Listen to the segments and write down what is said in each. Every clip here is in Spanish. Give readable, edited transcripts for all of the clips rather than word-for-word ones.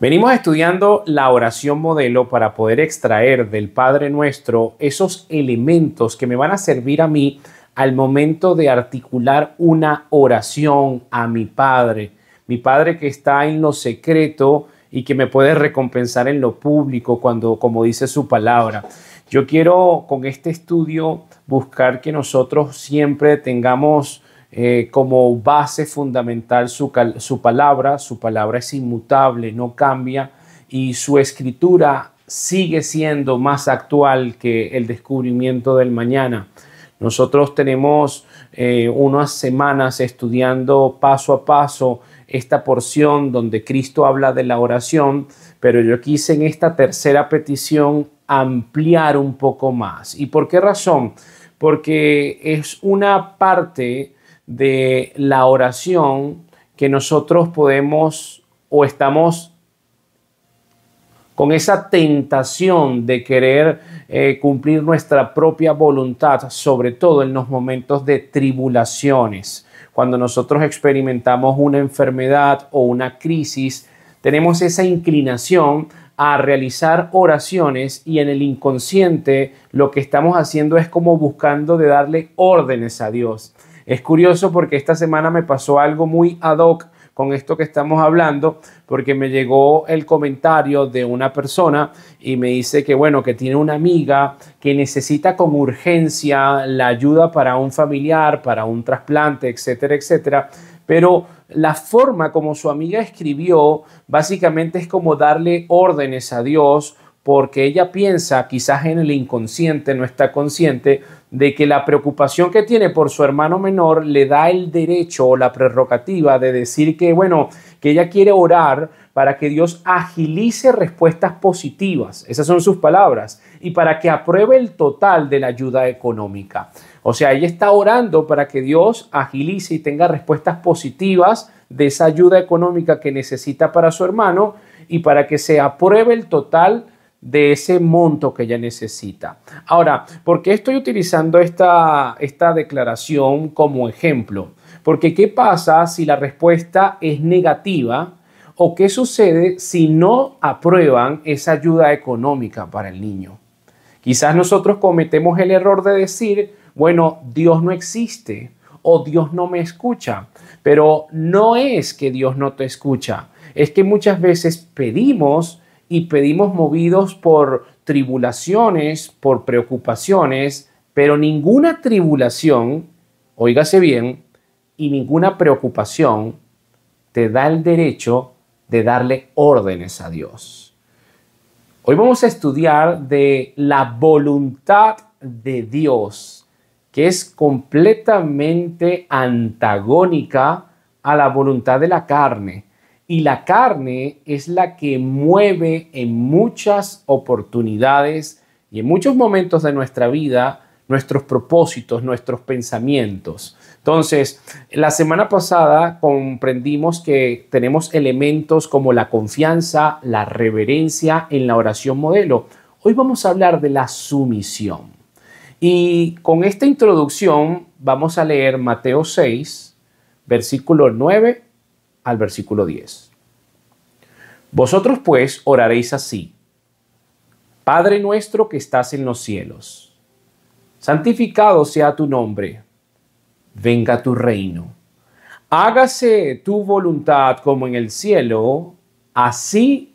Venimos estudiando la oración modelo para poder extraer del Padre Nuestro esos elementos que me van a servir a mí al momento de articular una oración a mi Padre que está en lo secreto y que me puede recompensar en lo público cuando, como dice su palabra. Yo quiero con este estudio buscar que nosotros siempre tengamos como base fundamental su palabra. Su palabra es inmutable, no cambia, y su escritura sigue siendo más actual que el descubrimiento del mañana. Nosotros tenemos unas semanas estudiando paso a paso esta porción donde Cristo habla de la oración, pero yo quise en esta tercera petición ampliar un poco más. ¿Y por qué razón? Porque es una parte de la oración que nosotros podemos o estamos con esa tentación de querer cumplir nuestra propia voluntad, sobre todo en los momentos de tribulaciones. Cuando nosotros experimentamos una enfermedad o una crisis, tenemos esa inclinación a realizar oraciones y en el inconsciente lo que estamos haciendo es como buscando de darle órdenes a Dios. Es curioso porque esta semana me pasó algo muy ad hoc con esto que estamos hablando, porque me llegó el comentario de una persona y me dice que bueno, que tiene una amiga que necesita con urgencia la ayuda para un familiar, para un trasplante, etcétera, etcétera. Pero la forma como su amiga escribió básicamente es como darle órdenes a Dios, porque ella piensa, quizás en el inconsciente, no está consciente, de que la preocupación que tiene por su hermano menor le da el derecho o la prerrogativa de decir que, bueno, que ella quiere orar para que Dios agilice respuestas positivas. Esas son sus palabras. Y para que apruebe el total de la ayuda económica. O sea, ella está orando para que Dios agilice y tenga respuestas positivas de esa ayuda económica que necesita para su hermano y para que se apruebe el total de ese monto que ella necesita. Ahora, ¿por qué estoy utilizando esta declaración como ejemplo? Porque ¿qué pasa si la respuesta es negativa? ¿O qué sucede si no aprueban esa ayuda económica para el niño? Quizás nosotros cometemos el error de decir, bueno, Dios no existe o Dios no me escucha. Pero no es que Dios no te escucha. Es que muchas veces pedimos movidos por tribulaciones, por preocupaciones, pero ninguna tribulación, óigase bien, y ninguna preocupación te da el derecho de darle órdenes a Dios. Hoy vamos a estudiar de la voluntad de Dios, que es completamente antagónica a la voluntad de la carne. Y la carne es la que mueve en muchas oportunidades y en muchos momentos de nuestra vida nuestros propósitos, nuestros pensamientos. Entonces, la semana pasada comprendimos que tenemos elementos como la confianza, la reverencia en la oración modelo. Hoy vamos a hablar de la sumisión. Y con esta introducción vamos a leer Mateo 6, versículo 9 al versículo 10. Vosotros pues oraréis así: Padre nuestro que estás en los cielos, santificado sea tu nombre, venga tu reino, hágase tu voluntad como en el cielo, así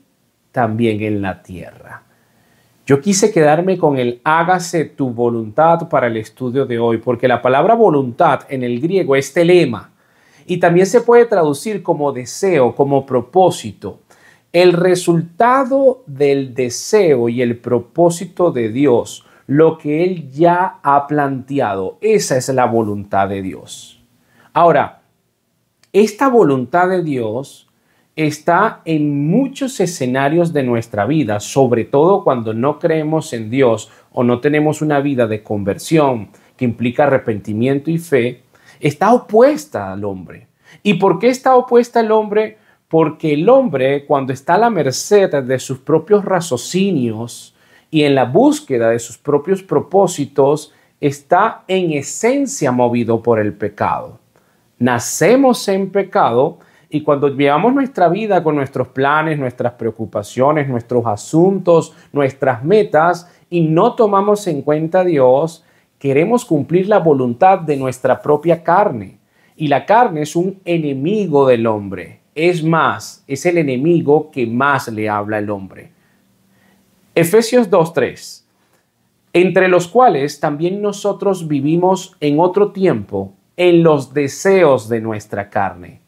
también en la tierra. Yo quise quedarme con el hágase tu voluntad para el estudio de hoy, porque la palabra voluntad en el griego es telema y también se puede traducir como deseo, como propósito. El resultado del deseo y el propósito de Dios, lo que Él ya ha planteado, esa es la voluntad de Dios. Ahora, esta voluntad de Dios está en muchos escenarios de nuestra vida, sobre todo cuando no creemos en Dios o no tenemos una vida de conversión que implica arrepentimiento y fe, está opuesta al hombre. ¿Y por qué está opuesta al hombre? Porque el hombre, cuando está a la merced de sus propios raciocinios y en la búsqueda de sus propios propósitos, está en esencia movido por el pecado. Nacemos en pecado Y cuando llevamos nuestra vida con nuestros planes, nuestras preocupaciones, nuestros asuntos, nuestras metas y no tomamos en cuenta a Dios, queremos cumplir la voluntad de nuestra propia carne. Y la carne es un enemigo del hombre. Es más, es el enemigo que más le habla al hombre. Efesios 2:3. Entre los cuales también nosotros vivimos en otro tiempo en los deseos de nuestra carne,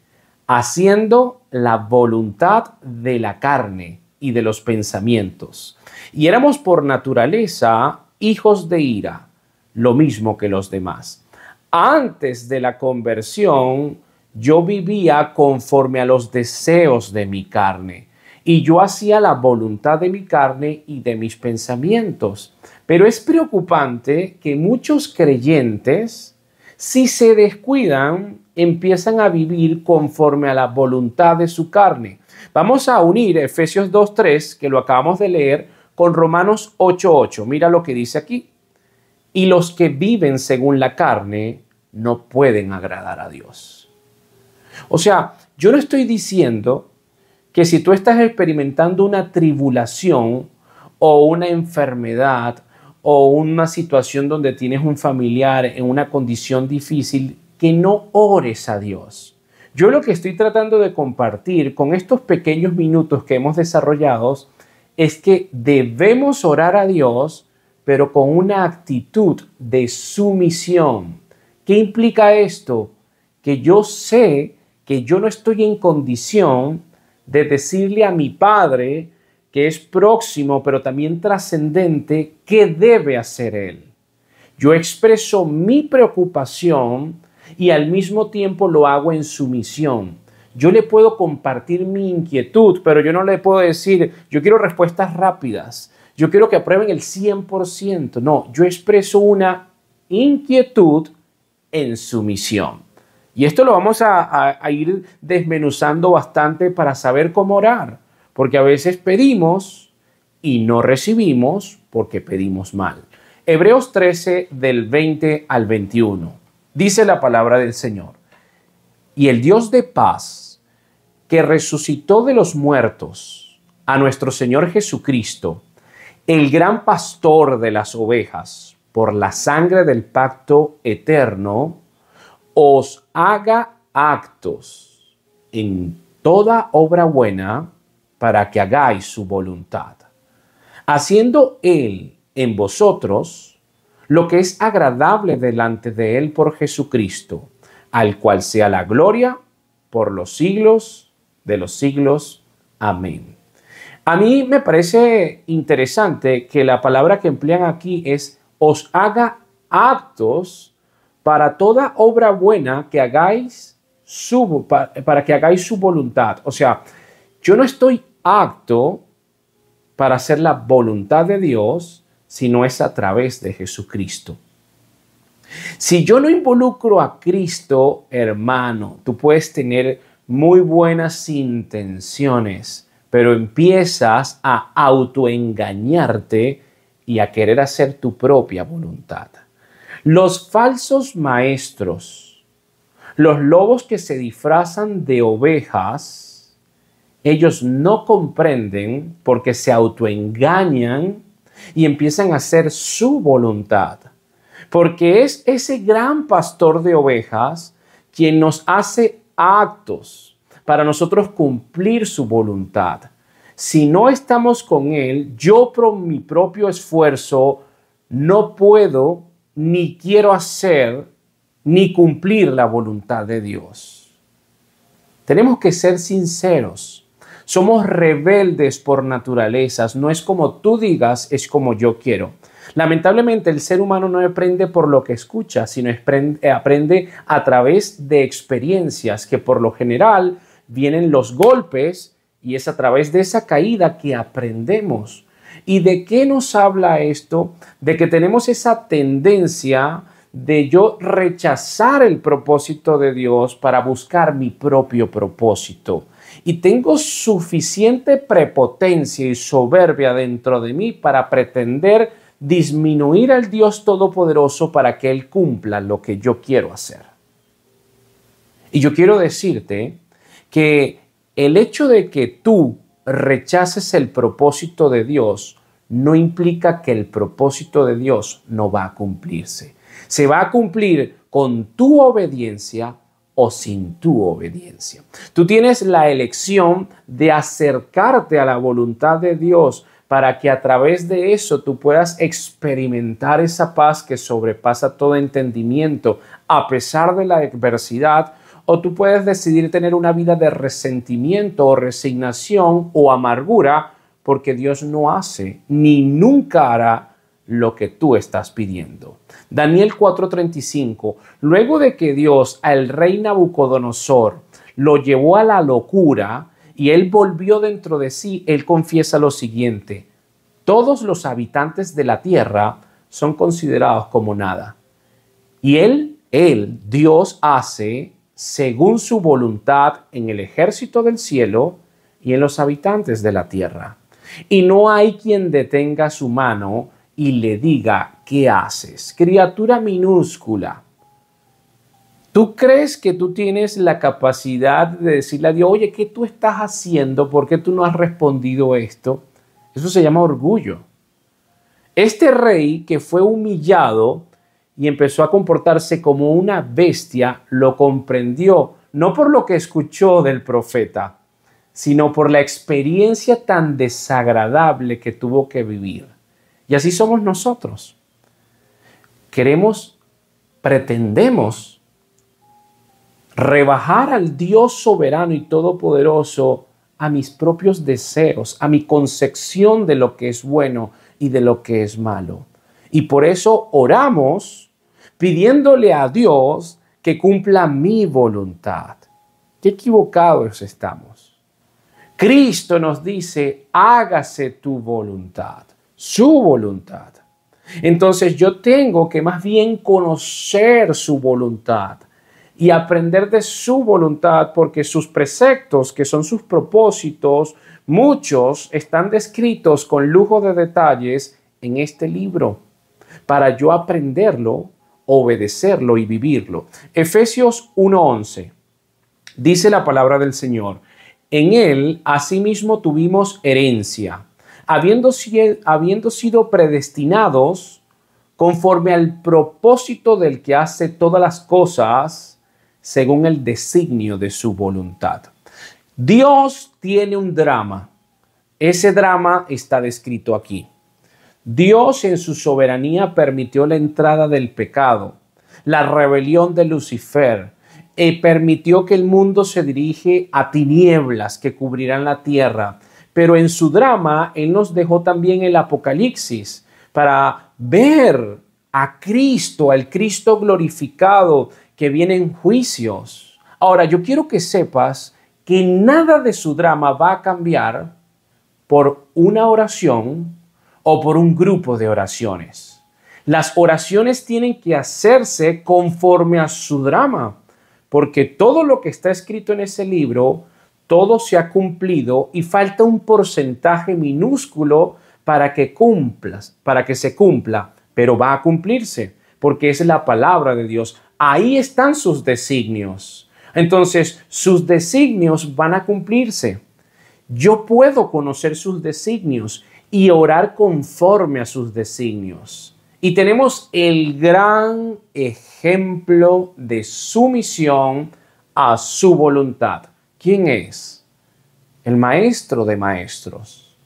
haciendo la voluntad de la carne y de los pensamientos. Y éramos por naturaleza hijos de ira, lo mismo que los demás. Antes de la conversión, yo vivía conforme a los deseos de mi carne y yo hacía la voluntad de mi carne y de mis pensamientos. Pero es preocupante que muchos creyentes, si se descuidan, empiezan a vivir conforme a la voluntad de su carne. Vamos a unir Efesios 2:3, que lo acabamos de leer, con Romanos 8:8. Mira lo que dice aquí. Y los que viven según la carne no pueden agradar a Dios. O sea, yo no estoy diciendo que si tú estás experimentando una tribulación o una enfermedad o una situación donde tienes un familiar en una condición difícil, que no ores a Dios. Yo lo que estoy tratando de compartir con estos pequeños minutos que hemos desarrollado es que debemos orar a Dios, pero con una actitud de sumisión. ¿Qué implica esto? Que yo sé que yo no estoy en condición de decirle a mi Padre, que es próximo, pero también trascendente, qué debe hacer Él. Yo expreso mi preocupación y al mismo tiempo lo hago en sumisión. Yo le puedo compartir mi inquietud, pero yo no le puedo decir, yo quiero respuestas rápidas, yo quiero que aprueben el 100%. No, yo expreso una inquietud en sumisión. Y esto lo vamos a ir desmenuzando bastante para saber cómo orar, porque a veces pedimos y no recibimos porque pedimos mal. Hebreos 13, del 20 al 21. Dice la palabra del Señor. Y el Dios de paz, que resucitó de los muertos a nuestro Señor Jesucristo, el gran pastor de las ovejas, por la sangre del pacto eterno, os haga actos en toda obra buena para que hagáis su voluntad, haciendo Él en vosotros lo que es agradable delante de Él por Jesucristo, al cual sea la gloria por los siglos de los siglos. Amén. A mí me parece interesante que la palabra que emplean aquí es os haga actos para toda obra buena que hagáis para que hagáis su voluntad. O sea, yo no estoy apto para hacer la voluntad de Dios si no es a través de Jesucristo. Si yo no involucro a Cristo, hermano, tú puedes tener muy buenas intenciones, pero empiezas a autoengañarte y a querer hacer tu propia voluntad. Los falsos maestros, los lobos que se disfrazan de ovejas, ellos no comprenden porque se autoengañan y empiezan a hacer su voluntad. Porque es ese gran pastor de ovejas quien nos hace actos para nosotros cumplir su voluntad. Si no estamos con Él, yo por mi propio esfuerzo no puedo ni quiero hacer ni cumplir la voluntad de Dios. Tenemos que ser sinceros. Somos rebeldes por naturaleza. No es como tú digas, es como yo quiero. Lamentablemente el ser humano no aprende por lo que escucha, sino aprende a través de experiencias que por lo general vienen los golpes y es a través de esa caída que aprendemos. ¿Y de qué nos habla esto? De que tenemos esa tendencia de yo rechazar el propósito de Dios para buscar mi propio propósito. Y tengo suficiente prepotencia y soberbia dentro de mí para pretender disminuir al Dios Todopoderoso para que Él cumpla lo que yo quiero hacer. Y yo quiero decirte que el hecho de que tú rechaces el propósito de Dios no implica que el propósito de Dios no va a cumplirse. Se va a cumplir con tu obediencia o sin tu obediencia. Tú tienes la elección de acercarte a la voluntad de Dios para que a través de eso tú puedas experimentar esa paz que sobrepasa todo entendimiento a pesar de la adversidad, o tú puedes decidir tener una vida de resentimiento o resignación o amargura porque Dios no hace ni nunca hará lo que tú estás pidiendo. Daniel 4:35, luego de que Dios al rey Nabucodonosor lo llevó a la locura y él volvió dentro de sí, él confiesa lo siguiente: todos los habitantes de la tierra son considerados como nada. Y Dios hace según su voluntad en el ejército del cielo y en los habitantes de la tierra. Y no hay quien detenga su mano y le diga: ¿qué haces? Criatura minúscula. ¿Tú crees que tú tienes la capacidad de decirle a Dios: oye, ¿qué tú estás haciendo? ¿Por qué tú no has respondido esto? Eso se llama orgullo. Este rey que fue humillado y empezó a comportarse como una bestia, lo comprendió, no por lo que escuchó del profeta, sino por la experiencia tan desagradable que tuvo que vivir. Y así somos nosotros. Pretendemos rebajar al Dios soberano y todopoderoso a mis propios deseos, a mi concepción de lo que es bueno y de lo que es malo. Y por eso oramos pidiéndole a Dios que cumpla mi voluntad. Qué equivocados estamos. Cristo nos dice: hágase tu voluntad, su voluntad. Entonces yo tengo que más bien conocer su voluntad y aprender de su voluntad, porque sus preceptos, que son sus propósitos, muchos están descritos con lujo de detalles en este libro, para yo aprenderlo, obedecerlo y vivirlo. Efesios 1:11 dice la palabra del Señor: en él asimismo tuvimos herencia, habiendo sido predestinados conforme al propósito del que hace todas las cosas según el designio de su voluntad. Dios tiene un drama. Ese drama está descrito aquí. Dios en su soberanía permitió la entrada del pecado, la rebelión de Lucifer, y permitió que el mundo se dirige a tinieblas que cubrirán la tierra. Pero en su drama, Él nos dejó también el Apocalipsis para ver a Cristo, al Cristo glorificado que viene en juicios. Ahora, yo quiero que sepas que nada de su drama va a cambiar por una oración o por un grupo de oraciones. Las oraciones tienen que hacerse conforme a su drama, porque todo lo que está escrito en ese libro, todo se ha cumplido y falta un porcentaje minúsculo para que se cumpla, pero va a cumplirse, porque es la palabra de Dios. Ahí están sus designios. Entonces, sus designios van a cumplirse. Yo puedo conocer sus designios y orar conforme a sus designios. Y tenemos el gran ejemplo de sumisión a su voluntad. ¿Quién es? El Maestro de Maestros.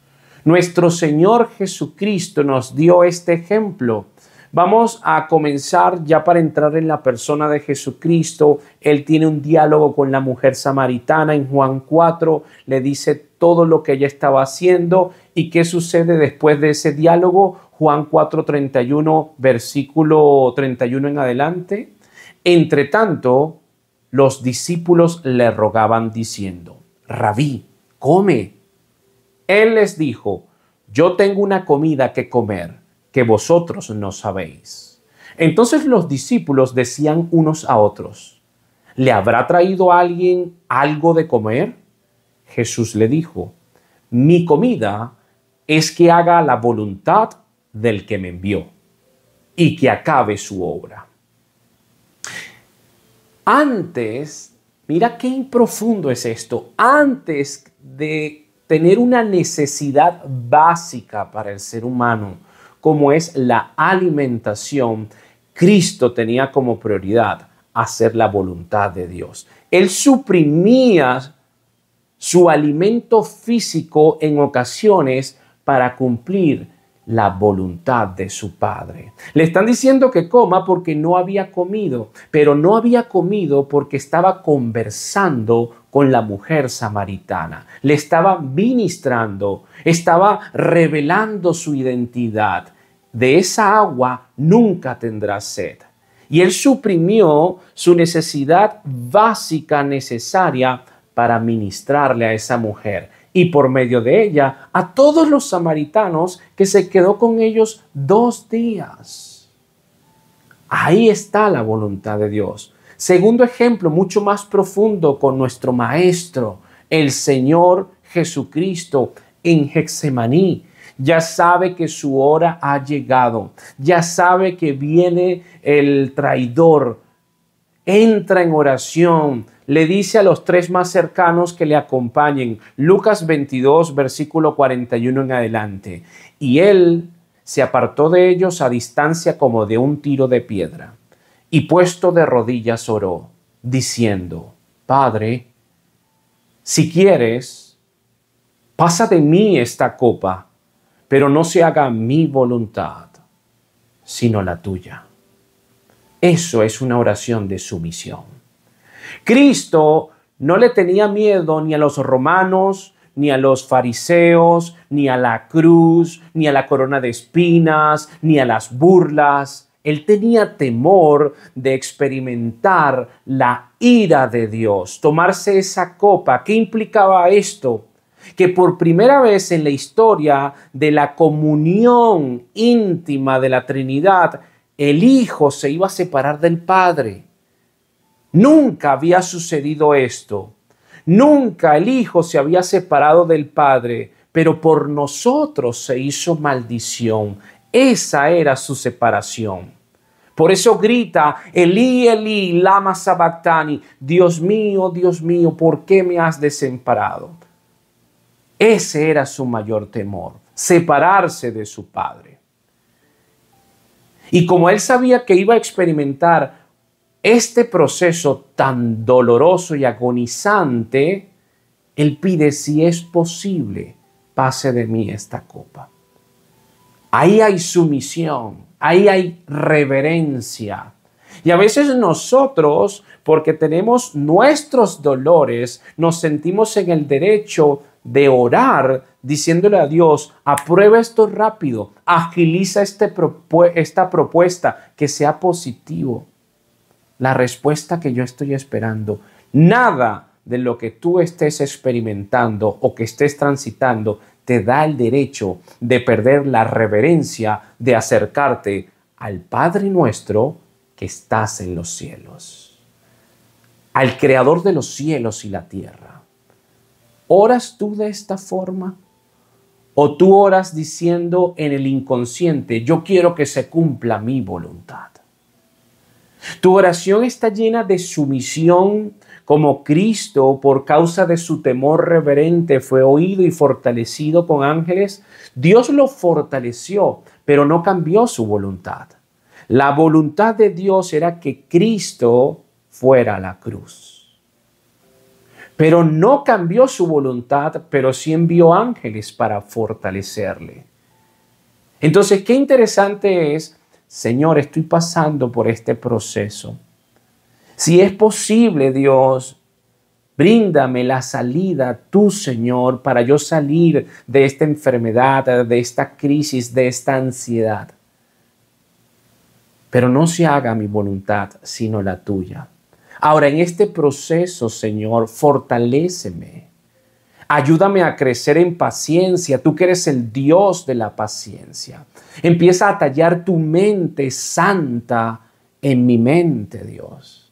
Nuestro Señor Jesucristo nos dio este ejemplo. Vamos a comenzar ya para entrar en la persona de Jesucristo. Él tiene un diálogo con la mujer samaritana en Juan 4. Le dice todo lo que ella estaba haciendo. ¿Y qué sucede después de ese diálogo? Juan 4:31, versículo 31 en adelante. Entre tanto, los discípulos le rogaban diciendo: Rabí, come. Él les dijo: yo tengo una comida que comer que vosotros no sabéis. Entonces los discípulos decían unos a otros: ¿le habrá traído a alguien algo de comer? Jesús le dijo: mi comida es que haga la voluntad del que me envió y que acabe su obra. Antes Mira qué profundo es esto. Antes de tener una necesidad básica para el ser humano, como es la alimentación, Cristo tenía como prioridad hacer la voluntad de Dios. Él suprimía su alimento físico en ocasiones para cumplir la voluntad de su Padre. Le están diciendo que coma porque no había comido, pero no había comido porque estaba conversando con la mujer samaritana. Le estaba ministrando, estaba revelando su identidad. De esa agua nunca tendrás sed. Y él suprimió su necesidad básica necesaria para ministrarle a esa mujer y por medio de ella a todos los samaritanos que se quedó con ellos 2 días. Ahí está la voluntad de Dios. Segundo ejemplo, mucho más profundo con nuestro Maestro, el Señor Jesucristo en Getsemaní. Ya sabe que su hora ha llegado, ya sabe que viene el traidor, entra en oración, le dice a los 3 más cercanos que le acompañen, Lucas 22, versículo 41 en adelante, y él se apartó de ellos a distancia como de un tiro de piedra, y puesto de rodillas oró, diciendo, Padre, si quieres, pasa de mí esta copa, pero no se haga mi voluntad, sino la tuya. Eso es una oración de sumisión. Cristo no le tenía miedo ni a los romanos, ni a los fariseos, ni a la cruz, ni a la corona de espinas, ni a las burlas. Él tenía temor de experimentar la ira de Dios, tomarse esa copa. ¿Qué implicaba esto? Que por primera vez en la historia de la comunión íntima de la Trinidad, el Hijo se iba a separar del Padre. Nunca había sucedido esto. Nunca el Hijo se había separado del Padre, pero por nosotros se hizo maldición. Esa era su separación. Por eso grita, Elí, Elí, lama sabactani, Dios mío, ¿por qué me has desamparado? Ese era su mayor temor, separarse de su Padre. Y como él sabía que iba a experimentar este proceso tan doloroso y agonizante, él pide, si es posible, pase de mí esta copa. Ahí hay sumisión, ahí hay reverencia. Y a veces nosotros, porque tenemos nuestros dolores, nos sentimos en el derecho de orar diciéndole a Dios, aprueba esto rápido, agiliza esta propuesta, que sea positivo. La respuesta que yo estoy esperando, nada de lo que tú estés experimentando o que estés transitando te da el derecho de perder la reverencia de acercarte al Padre nuestro que estás en los cielos, al Creador de los cielos y la tierra. ¿Oras tú de esta forma? ¿O tú oras diciendo en el inconsciente, yo quiero que se cumpla mi voluntad? Tu oración está llena de sumisión, como Cristo, por causa de su temor reverente, fue oído y fortalecido con ángeles. Dios lo fortaleció, pero no cambió su voluntad. La voluntad de Dios era que Cristo fuera a la cruz. Pero no cambió su voluntad, pero sí envió ángeles para fortalecerle. Entonces, qué interesante es, Señor, estoy pasando por este proceso. Si es posible, Dios, bríndame la salida, tú, Señor, para yo salir de esta enfermedad, de esta crisis, de esta ansiedad. Pero no se haga mi voluntad, sino la tuya. Ahora, en este proceso, Señor, fortaléceme. Ayúdame a crecer en paciencia, tú que eres el Dios de la paciencia. Empieza a tallar tu mente santa en mi mente, Dios.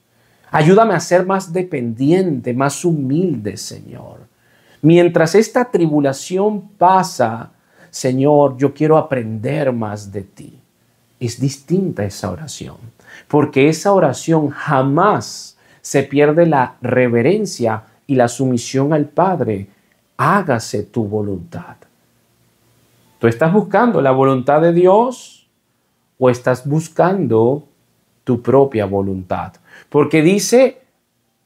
Ayúdame a ser más dependiente, más humilde, Señor. Mientras esta tribulación pasa, Señor, yo quiero aprender más de ti. Es distinta esa oración, porque esa oración jamás se pierde la reverencia y la sumisión al Padre. Hágase tu voluntad. ¿Tú estás buscando la voluntad de Dios o estás buscando tu propia voluntad? Porque dice,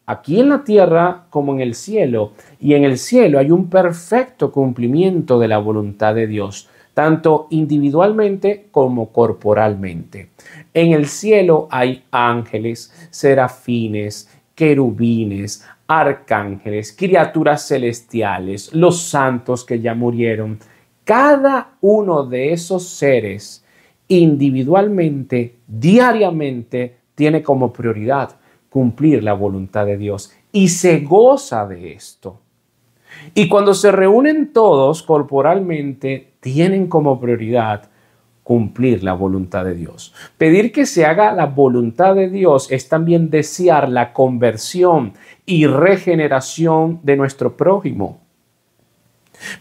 aquí en la tierra como en el cielo, y en el cielo hay un perfecto cumplimiento de la voluntad de Dios, tanto individualmente como corporalmente. En el cielo hay ángeles, serafines, querubines, arcángeles, criaturas celestiales, los santos que ya murieron. Cada uno de esos seres individualmente, diariamente, tiene como prioridad cumplir la voluntad de Dios y se goza de esto. Y cuando se reúnen todos corporalmente, tienen como prioridad cumplir la voluntad de Dios. Pedir que se haga la voluntad de Dios es también desear la conversión y regeneración de nuestro prójimo.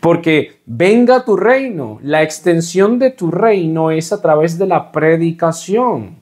Porque venga tu reino, la extensión de tu reino es a través de la predicación.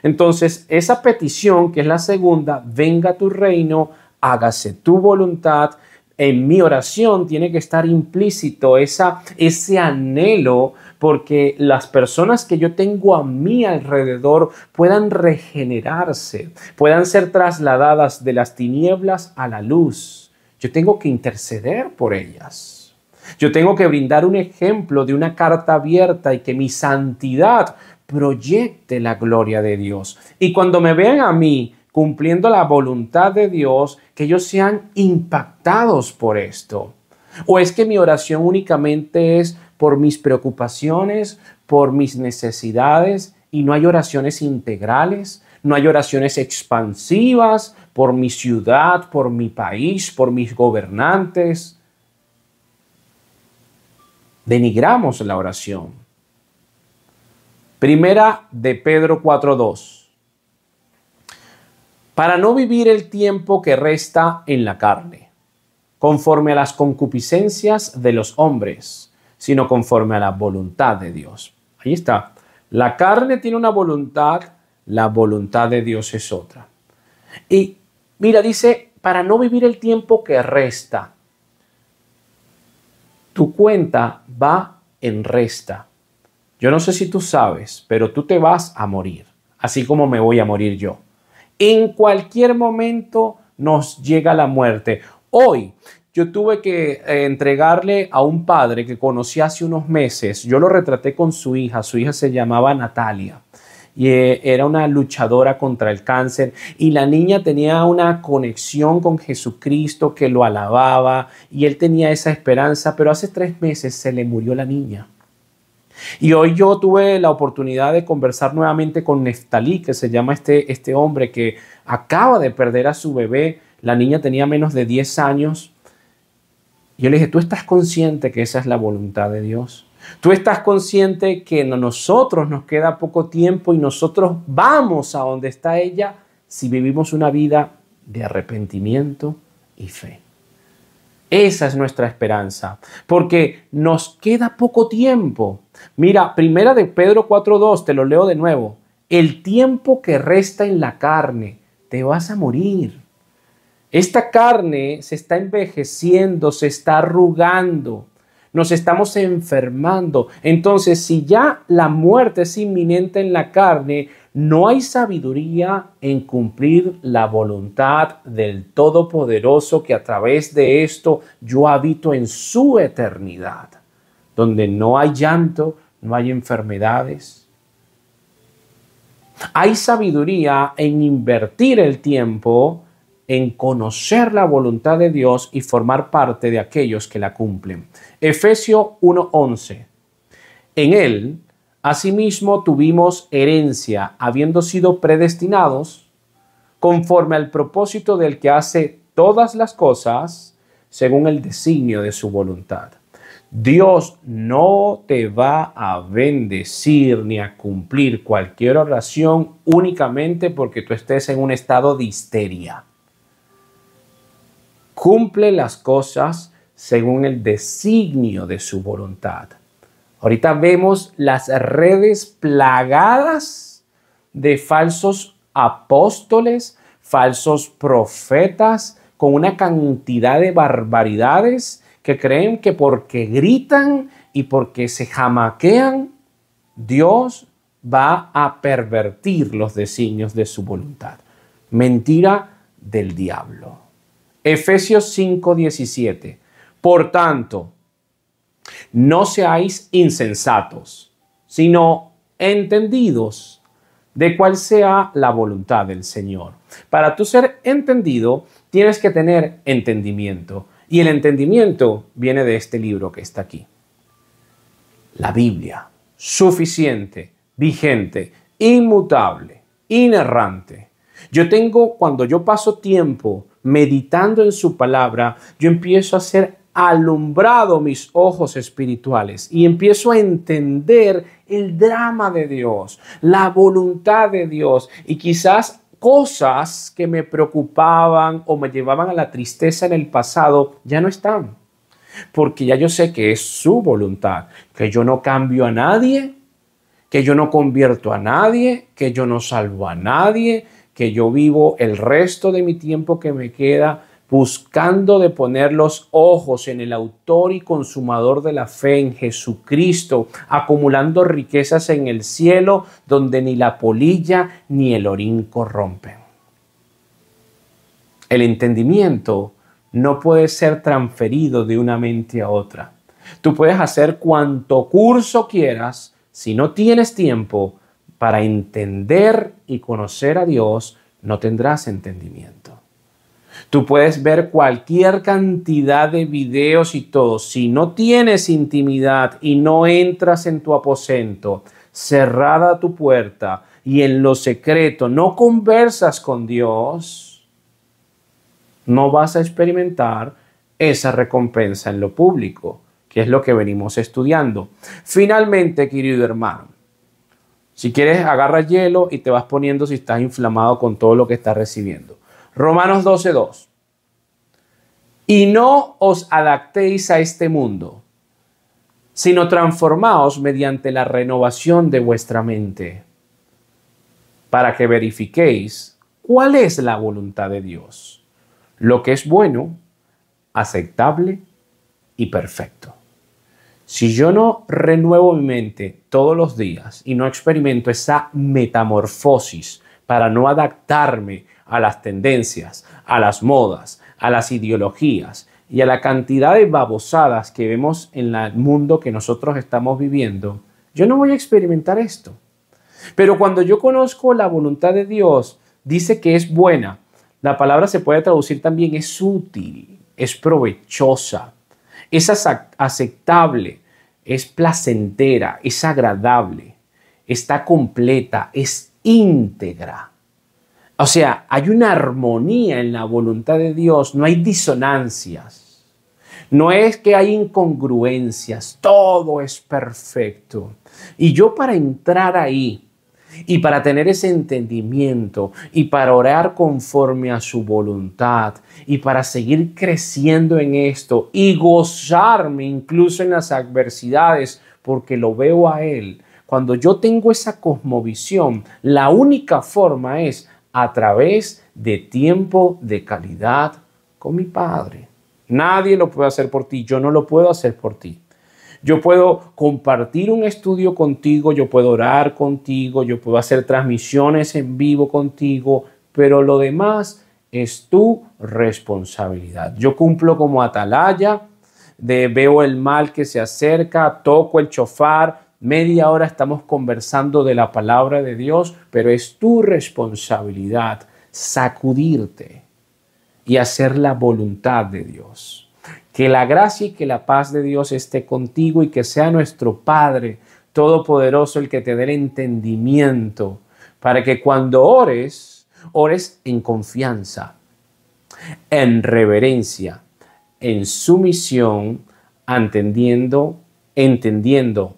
Entonces, esa petición, que es la segunda, venga tu reino, hágase tu voluntad. En mi oración tiene que estar implícito ese anhelo porque las personas que yo tengo a mi alrededor puedan regenerarse, puedan ser trasladadas de las tinieblas a la luz. Yo tengo que interceder por ellas. Yo tengo que brindar un ejemplo de una carta abierta y que mi santidad proyecte la gloria de Dios. Y cuando me vean a mí cumpliendo la voluntad de Dios, que ellos sean impactados por esto. ¿O es que mi oración únicamente es por mis preocupaciones, por mis necesidades y no hay oraciones integrales? No hay oraciones expansivas por mi ciudad, por mi país, por mis gobernantes. Denigramos la oración. Primera de Pedro 4:2. Para no vivir el tiempo que resta en la carne, conforme a las concupiscencias de los hombres, sino conforme a la voluntad de Dios. Ahí está. La carne tiene una voluntad, la voluntad de Dios es otra. Y mira, dice, para no vivir el tiempo que resta. Tu cuenta va en resta. Yo no sé si tú sabes, pero tú te vas a morir, así como me voy a morir yo. En cualquier momento nos llega la muerte. Hoy yo tuve que entregarle a un padre que conocí hace unos meses. Yo lo retraté con su hija se llamaba Natalia. Y era una luchadora contra el cáncer y la niña tenía una conexión con Jesucristo que lo alababa y él tenía esa esperanza, pero hace 3 meses se le murió la niña. Y hoy yo tuve la oportunidad de conversar nuevamente con Neftalí, que se llama este hombre que acaba de perder a su bebé. La niña tenía menos de 10 años. Y yo le dije, ¿tú estás consciente que esa es la voluntad de Dios? ¿Tú estás consciente que a nosotros nos queda poco tiempo y nosotros vamos a donde está ella si vivimos una vida de arrepentimiento y fe? Esa es nuestra esperanza, porque nos queda poco tiempo. Mira, primera de Pedro 4:2, te lo leo de nuevo. El tiempo que resta en la carne, te vas a morir. Esta carne se está envejeciendo, se está arrugando, nos estamos enfermando. Entonces, si ya la muerte es inminente en la carne, no hay sabiduría en cumplir la voluntad del Todopoderoso que a través de esto yo habito en su eternidad, donde no hay llanto, no hay enfermedades. Hay sabiduría en invertir el tiempo en conocer la voluntad de Dios y formar parte de aquellos que la cumplen. Efesios 1:11. En él, asimismo, tuvimos herencia, habiendo sido predestinados conforme al propósito del que hace todas las cosas según el designio de su voluntad. Dios no te va a bendecir ni a cumplir cualquier oración únicamente porque tú estés en un estado de histeria. Cumple las cosas según el designio de su voluntad. Ahorita vemos las redes plagadas de falsos apóstoles, falsos profetas con una cantidad de barbaridades que creen que porque gritan y porque se jamaquean, Dios va a pervertir los designios de su voluntad. Mentira del diablo. Efesios 5:17. Por tanto, no seáis insensatos, sino entendidos de cuál sea la voluntad del Señor. Para tú ser entendido, tienes que tener entendimiento. Y el entendimiento viene de este libro que está aquí. La Biblia, suficiente, vigente, inmutable, inerrante. Cuando yo paso tiempo meditando en su palabra, yo empiezo a ser alumbrado mis ojos espirituales y empiezo a entender el drama de Dios, la voluntad de Dios, y quizás cosas que me preocupaban o me llevaban a la tristeza en el pasado ya no están, porque ya yo sé que es su voluntad, que yo no cambio a nadie, que yo no convierto a nadie, que yo no salvo a nadie, que yo vivo el resto de mi tiempo que me queda buscando de poner los ojos en el autor y consumador de la fe, en Jesucristo, acumulando riquezas en el cielo donde ni la polilla ni el orín corrompen. El entendimiento no puede ser transferido de una mente a otra. Tú puedes hacer cuanto curso quieras, si no tienes tiempo para entender y conocer a Dios, no tendrás entendimiento. Tú puedes ver cualquier cantidad de videos y todo. Si no tienes intimidad y no entras en tu aposento, cerrada tu puerta y en lo secreto no conversas con Dios, no vas a experimentar esa recompensa en lo público, que es lo que venimos estudiando. Finalmente, querido hermano, si quieres, agarra hielo y te vas poniendo si estás inflamado con todo lo que estás recibiendo. Romanos 12:2. Y no os adaptéis a este mundo, sino transformaos mediante la renovación de vuestra mente, para que verifiquéis cuál es la voluntad de Dios, lo que es bueno, aceptable y perfecto. Si yo no renuevo mi mente todos los días y no experimento esa metamorfosis para no adaptarme a las tendencias, a las modas, a las ideologías y a la cantidad de babosadas que vemos en el mundo que nosotros estamos viviendo, yo no voy a experimentar esto. Pero cuando yo conozco la voluntad de Dios, dice que es buena. La palabra se puede traducir también, es útil, es provechosa, es aceptable, es placentera, es agradable, está completa, es íntegra. O sea, hay una armonía en la voluntad de Dios, no hay disonancias, no es que hay incongruencias, todo es perfecto. Y yo para entrar ahí y para tener ese entendimiento y para orar conforme a su voluntad y para seguir creciendo en esto y gozarme incluso en las adversidades porque lo veo a Él. Cuando yo tengo esa cosmovisión, la única forma es a través de tiempo de calidad con mi Padre. Nadie lo puede hacer por ti, yo no lo puedo hacer por ti. Yo puedo compartir un estudio contigo, yo puedo orar contigo, yo puedo hacer transmisiones en vivo contigo, pero lo demás es tu responsabilidad. Yo cumplo como atalaya, veo el mal que se acerca, toco el chofar, media hora estamos conversando de la palabra de Dios, pero es tu responsabilidad sacudirte y hacer la voluntad de Dios. Que la gracia y que la paz de Dios esté contigo y que sea nuestro Padre Todopoderoso el que te dé el entendimiento para que cuando ores, ores en confianza, en reverencia, en sumisión, entendiendo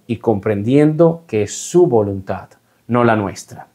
y comprendiendo que es su voluntad, no la nuestra.